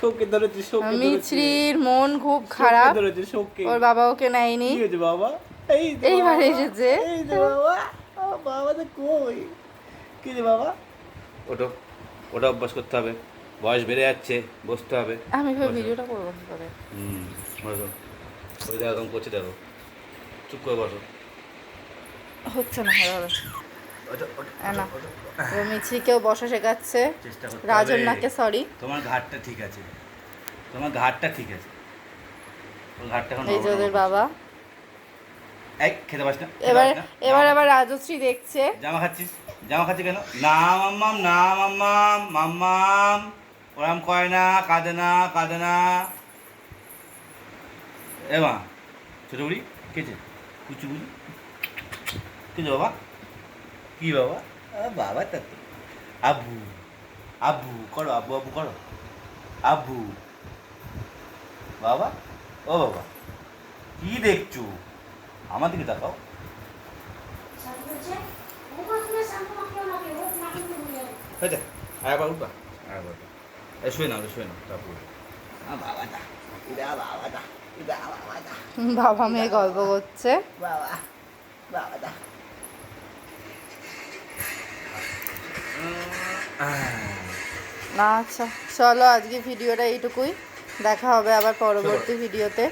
শোকে ধরেছে, শোকে ধরেছে। মিছরির মন খুব খারাপ, ধরেছে শোকে। ওর বাবা ওকে নেয়নি, কি হয়েছে বাবা? এই যে এইবার বাবা, এসেছে। এই যে বাবা। বাবা তো কই? কি রে বাবা? ওটা ওটা অভ্যাস করতে হবে, বয়স বেড়ে যাচ্ছে, বসতে হবে। আমি এবার বসো। ভিডিওটা করবো কি করে? বসো। ওই দেখো এরকম করছে, দেখো। চুপ করে বসো। হচ্ছে না হবে ওটা ওটা না। ওটা এবার মিছরিকেও বসা শেখাচ্ছে, চেষ্টা করতে হবে। রাজন্যাকে সরি। তোমার ঘাটটা ঠিক আছে, তোমার ঘাটটা ঠিক আছে। ওর ঘাটটা এখন এই যে নড়বড় ওদের করছে। বাবা। এই খেতে পাস না, খেতে এবার পাস না। এবার আবার রাজশ্রী দেখছে। জামা খাচ্ছিস, জামা খাচ্ছিস কেন? না মাম্মাম, না মাম্মাম, মাম্মাম ওরম করে না, কাঁদে না, কাঁদে না। এ মা, ছোটো বুড়ি কেছে, কুচু বুড়ি কেছে বাবা? কি বাবা? বাবা তা তো। আব্বু, আব্বু করো, আব্বু আব্বু করো, আব্বু। বাবা, ও বাবা, কি দেখছো? আমার দিকে তাকাও। হয়েছে, আরেকবার উঠবা, আরেকবার উঠবা। এই শুয়ে নাও, শুয়ে নাও, তারপর বাবাটা, ইদা বাবাটা, ইদা বাবাটা, বাবা মেয়ে গল্প করছে। বাবা, বাবাটা। আচ্ছা চলো, আজকে ভিডিওটা এইটুকুই, দেখা হবে আবার পরবর্তী ভিডিওতে।